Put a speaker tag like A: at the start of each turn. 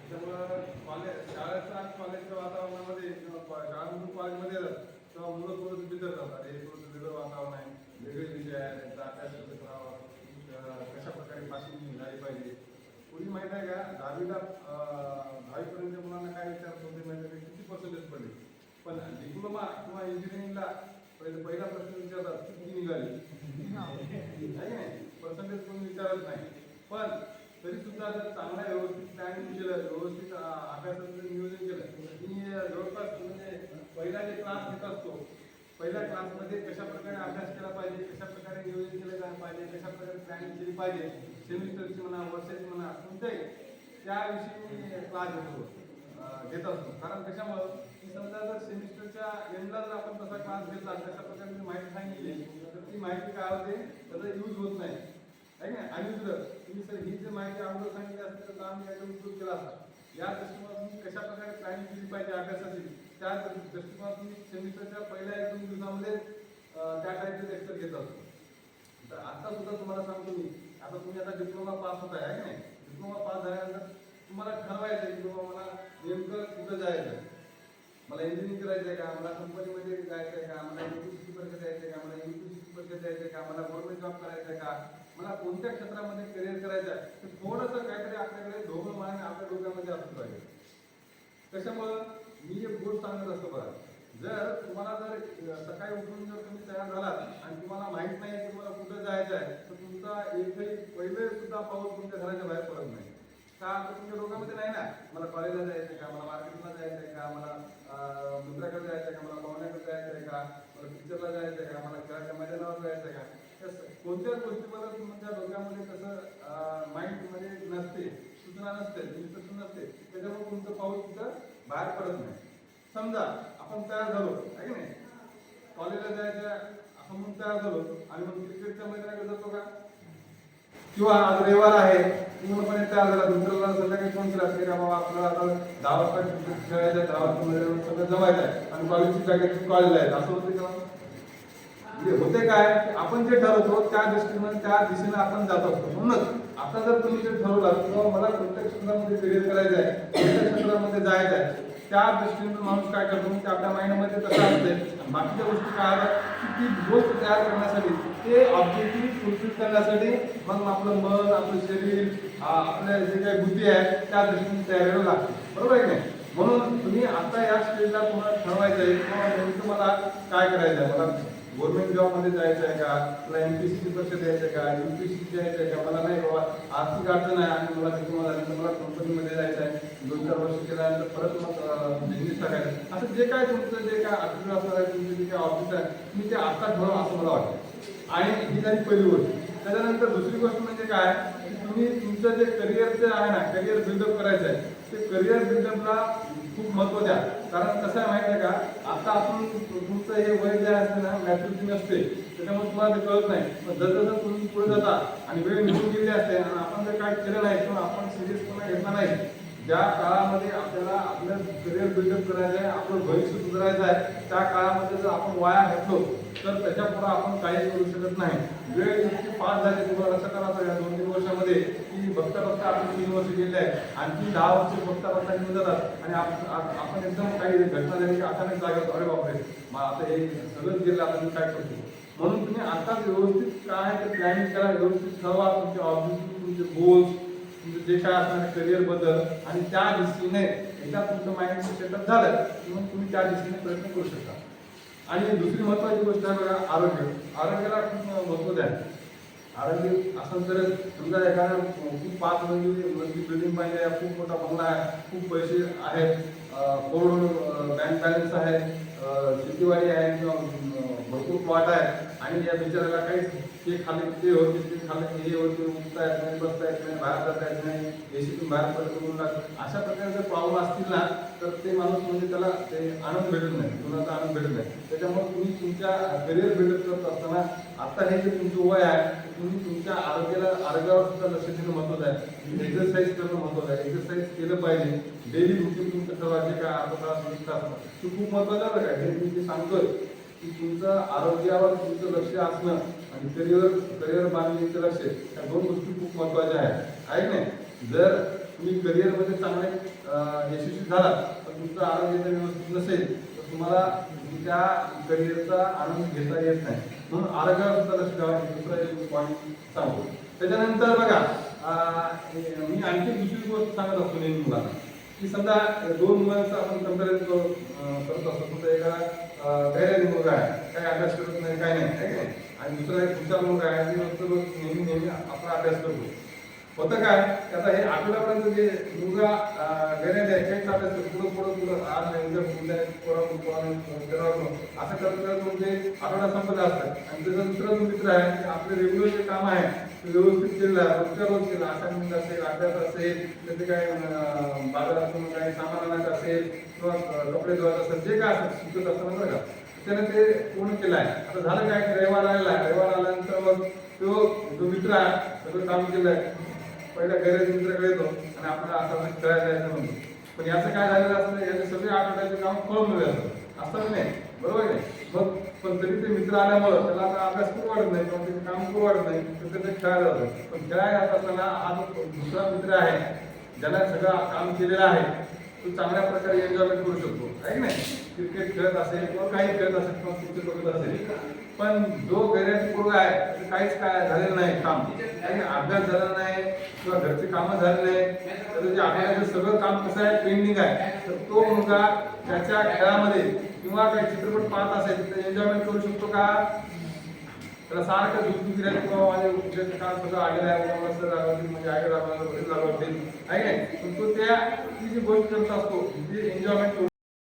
A: त्यामुळं शाळेच्या कॉलेजच्या वातावरणामध्ये किंवा शाळांमधून कॉलेजमध्ये येतात तेव्हा मुलं थोडंसं बिथरतात. अरे थोडंसं वेगळं वातावरण आहे, वेगळे विषय आहेत, त्यांचा अभ्यास कसं करावा, कशा प्रकारे पासिंग झाली पाहिजे. कोणी माहीत आहे का 10वीपर्यंत मुलांना काय विचारत होते माहिती आहे, किती पर्सेंटेज पडले. पण डिप्लोमा किंवा इंजिनिअरिंगला पहिला प्रश्न विचारतात किती निघाली नाही, पर्सेंटेज कोणी विचारत नाही. पण तरी सुद्धा जर चांगला व्यवस्थित प्लॅनिंग केलं, व्यवस्थित अभ्यासाचं नियोजन केलं. मी जवळपास म्हणजे पहिला जे क्लास घेत असतो, पहिल्या क्लासमध्ये कशा प्रकारे अभ्यास केला पाहिजे, कशा प्रकारे नियोजन केलं जायला पाहिजे, कशा प्रकारे प्लॅनिंग केली पाहिजे, सेमिस्टरची म्हणा, वर्षाची म्हणा, कोणत्याही त्याविषयी मी क्लास घेत असतो. कारण कशामुळं की समजा जर सेमिस्टरच्या एंडला जर आपण तसा क्लास घेतला, तशा प्रकारे माहिती सांगितली तर ती माहिती काय होते, त्याचा यूज होत नाही आहे ना. आणि दुसरं तुम्ही सर ही जी माहिती अगोदर सांगितली असेल तर आम्ही याचा उपयोग केला असता. या दृष्टिकोनातून तुम्ही कशा प्रकारे प्लॅनिंग केली पाहिजे अभ्यासाची, त्या दृष्टिकोनातून तुम्ही सेमिस्टरच्या पहिल्या 1-2 दिवसामध्ये त्या टाईपचे लेक्चर घेत असतो. तर आता सुद्धा तुम्हाला सांगतो मी, आता तुम्ही आता डिप्लोमा पास होत आहे की नाही. डिप्लोमा पास झाल्यानंतर तुम्हाला ठरवायचं आहे की बाबा मला नेमकं कुठं जायचं आहे. मला इंजिनिअरिंग करायचं आहे का, मला कंपनीमध्ये जायचं आहे का, मला यूपीएससी परीक्षा द्यायचं आहे का, मला यूपीएससी परीक्षा द्यायचं आहे का, मला गव्हर्नमेंट जॉब करायचा आहे का, मला कोणत्या क्षेत्रामध्ये करिअर करायचं आहे. तर थोडंसं काहीतरी आपल्याकडे ढोबळ माने आपल्या डोक्यामध्ये असलं पाहिजे. कशामुळं मी एक गोष्ट सांगत असतो बघा, जर तुम्हाला जर सकाळी उठून जर तुम्ही तयार झालात आणि तुम्हाला माहित नाही की तुम्हाला कुठं जायचं आहे, तर तुमचा एकही पहिले सुद्धा पाऊल तुमच्या घराच्या बाहेर पडत नाही. का तुमच्या डोक्यामध्ये नाही ना, मला कॉलेजला जायचं आहे का, मला मार्केटला जायचं आहे का, मला मित्राकडे जायचं आहे का, मला पाहुण्याकडे जायचं आहे का, मला पिक्चरला जायचं आहे का, मला खेळाच्या मैदानावर जायचं आहे का. कोणत्याच गोष्टीबद्दल तुमच्या डोक्यामध्ये तसं माइंडमध्ये नसते, सूचना नसते, इन्स्ट्रक्शन नसते. त्याच्यामुळे तुमचं पाऊल तिथं बाहेर पडत नाही. समजा आपण तयार झालो आहे की नाही, कॉलेजला जायचं आपण म्हणून तयार झालो आणि मग क्रिकेटच्या मैदानाकडे जातो का, किंवा आज रविवार आहे पूर्णपणे तयार झाला, दुसऱ्याला संध्याकाळी फोन केला की बाबा आपल्याला आता 10 वाजता क्रिकेट खेळायचं आहे, 10 वाजता सगळं जमायचं आहे आणि कॉलेजची बॅगेत कॉलेजला आहे, असं होते का. होते काय, आपण जे ठरवतो त्या दिशेने आपण जात असतो. म्हणूनच आता जर तुम्ही जे ठरवलं किंवा मला प्रत्येक क्षेत्रामध्ये करिअर करायचं आहे, प्रत्येक क्षेत्रामध्ये जायचं आहे, त्या दृष्टीने माणूस काय करतो की आपल्या माइंडमध्ये तसं असते. बाकीच्या गोष्टी काय आल्या की ती गोष्ट तयार करण्यासाठी, ते ऑब्जेक्टिव्ह फुलफिल करण्यासाठी मग आपलं मन, आपलं शरीर, आपल्या जे काही बुद्धी आहे त्या दृष्टीने तयार करायला लागते. बरोबर आहे की नाही. म्हणून तुम्ही आता या स्टेजला तुम्हाला ठरवायचं आहे किंवा नेमकं मला काय करायचं आहे. मला गव्हर्नमेंट जॉबमध्ये जायचं आहे का, मला एमपीएससीची परीक्षा द्यायचं आहे का, यूपीएससी द्यायचं आहे का, मला नाही बाबा आर्थिक अडचण आहे आणि मला डिप्लोमा झाल्यानंतर मला कंपनीमध्ये जायचं आहे, 2-4 वर्ष केल्यानंतर परत मग बिझनेस टाकायचं. असं जे काय तुमचं जे काय अडचण असणार आहे, तुमचे जे काय ऑफिस आहे, तुम्ही ते आता ठरवा असं मला वाटतं. आणि ही झाली पहिली गोष्ट. त्याच्यानंतर दुसरी गोष्ट म्हणजे काय की तुम्ही तुमचं जे करिअरचं आहे ना, करिअर बिल्डअप करायचं आहे, ते करिअर बिल्डअपला खूप महत्त्व द्या. कारण कसं आहे माहिती आहे का, आता आपण तुमचं हे वय जे असते ना, मॅच्युरिटी नसते, त्याच्यामुळे तुम्हाला ते कळत नाही. पण जसं तुम्ही पुढे जाता आणि वेळ निघून गेली असते आणि आपण जर काय केलं नाही किंवा आपण सिरियसपणा घेतला नाही, ज्या काळामध्ये आपल्याला आपलं करिअर बिल्डअप करायचं आहे, आपलं भविष्य सुधारायचं आहे, त्या काळामध्ये जर आपण वाया घातलो तर त्याच्यापुढे आपण काही करू शकत नाही. वेळ इतकी फास्ट झाली, तुम्हाला लक्षात आला या 2-3 वर्षामध्ये की बघता बघता आपण 3 वर्ष गेले आहे, आणखी 10 वर्ष बघता बघता निघून जातात आणि आपण एकदम काही घटना झाली की अचानक जागा होतो, अरे बापरे मग आता हे सगळंच गेलं, आता मी काय करतो. म्हणून तुम्ही आता व्यवस्थित काय ते प्लॅनिंग करा, व्यवस्थित ठरवा तुमचे ऑब्जेक्टिव्ह, तुमचे गोल्स, तुमचं जे काय असणार करिअर बद्दल, आणि त्या दिशेने एकदा तुमचं माइंड सेटअप झालं की मग तुम्ही त्या दिशेने प्रयत्न करू शकता. आणि दुसरी महत्त्वाची गोष्ट आहे बघा, आरोग्याला खूप महत्त्व द्या. आरोग्य असं तर समजा एखाद्या खूप 5 मजली बिल्डिंग पाहिजे, खूप मोठा बंगला आहे, खूप पैसे आहेत, करोड बँक बॅलन्स आहे, शेतीवाडी आहे किंवा भरपूर प्लॉट आहे आणि या बिचाराला काहीच ते खाल्ले ते होते, ते खाल्ले हे होते, उठता येत नाही, बसता येत नाही, बाहेर जाता येत नाही, एसीतून बाहेर पडतो, अशा प्रकारचे प्रॉब्लेम असतील ना तर ते माणूस म्हणजे त्याला ते आनंद भेटत नाही, जीवनाचा आनंद भेटत नाही. त्याच्यामुळे तुम्ही तुमच्या करिअर बिल्डअप करत असताना आता हे जे तुमचं वय आहे, तुम्ही तुमच्या आरोग्यावर सुद्धा लक्ष देणं महत्त्वाचं आहे. एक्सरसाइज करणं महत्त्वाचं आहे. एक्सरसाइज केलं पाहिजे. डेली रुटीन तुमचं ठरवायचे का, अर्धा तास 20 तास ते खूप महत्त्वाचं आहे. हे मी जे सांगतोय की तुमचं आरोग्यावर तुमचं लक्ष असणं आणि करिअर बांधणीचं लक्ष, या 2 गोष्टी खूप महत्त्वाच्या आहेत, आहे की नाही. जर तुम्ही करिअरमध्ये चांगले यशस्वी झाला पण तुमचं आरोग्य जर व्यवस्थित नसेल तर तुम्हाला त्या करिअरचा आनंद घेता येत नाही. म्हणून आरोग्यावर सुद्धा लक्ष द्यावं. दुसरा एक पॉईंट सांगतो. त्याच्यानंतर बघा मी आणखी दुसरी गोष्ट सांगत असतो नेहमी मुलांना की समजा दोन मुलांचं आपण कंपॅरिझन करत असतो. समजा एका गैराजी मुलगा आहे, काही अभ्यास करत नाही, काय नाही, आणि दुसरा एक हुशार मुलगा आहे की नेहमी आपला अभ्यास करतो. होतं काय आता हे आठवड्यापर्यंत जे मुलगा गैराजी आहे काहीच अभ्यास करतो, पुढं आज नाही उद्या असं करत म्हणजे आठवडा संपला असतात. आणि त्याचा दुसरा जो मित्र आहे की आपले रेग्युलर जे काम आहे ते व्यवस्थित केलं आहे, रोजच्या रोज केलं, असाइनमेंट असेल, अभ्यास असेल, त्याचे काय बाजारातून काही सामान आणायचं असेल किंवा कपडे धुवायचं असेल, जे काय असेल शिकत असताना बरं का त्याने ते पूर्ण केलं आहे. आता झालं काय की रविवार आल्यानंतर मग जो मित्र आहे सगळं काम केलं आहे पहिल्या गैराजी मित्राकडे येतो आणि आपल्याला आता खेळायला जायचं म्हणतो. पण याचं काय झालेलं असतं, याचे सगळे आठवड्याचे काम खोळंबले असतात असं नाही, बरोबर नाही. मग पण तरी ते मित्र आल्यामुळं त्याला आता अभ्यास करू वाटत नाही किंवा त्याचे काम करू वाटत नाही तर ते खेळायला जातं. पण खेळायला जात असताना हा जो दुसरा मित्र आहे ज्याला सगळं काम केलेलं आहे तो चांगल्या प्रकारे एन्जॉयमेंट करू शकतो आहे की नाही. क्रिकेट खेळत असेल किंवा काही खेळत असेल किंवा पिक्चर बघत असेल. पण जो गैराजी पोरगा आहे ते काहीच काय झालेलं नाही काम, काही अभ्यास झाला नाही किंवा घरची कामं झाली नाही, तर जे आठवड्याचं सगळं काम कसं आहे पेंडिंग आहे. तर तो मुलगा त्याच्या खेळामध्ये किंवा काही चित्रपट पाहत असेल तर एन्जॉयमेंट करू शकतो का? त्याला सारखं झुकून फिरायला किंवा माझ्या काम सगळं आलेलं आहे मस्त रागवतील म्हणजे आई रागवतील आहे नाही. पण तो ती जी गोष्ट करत असतो ती एन्जॉयमेंट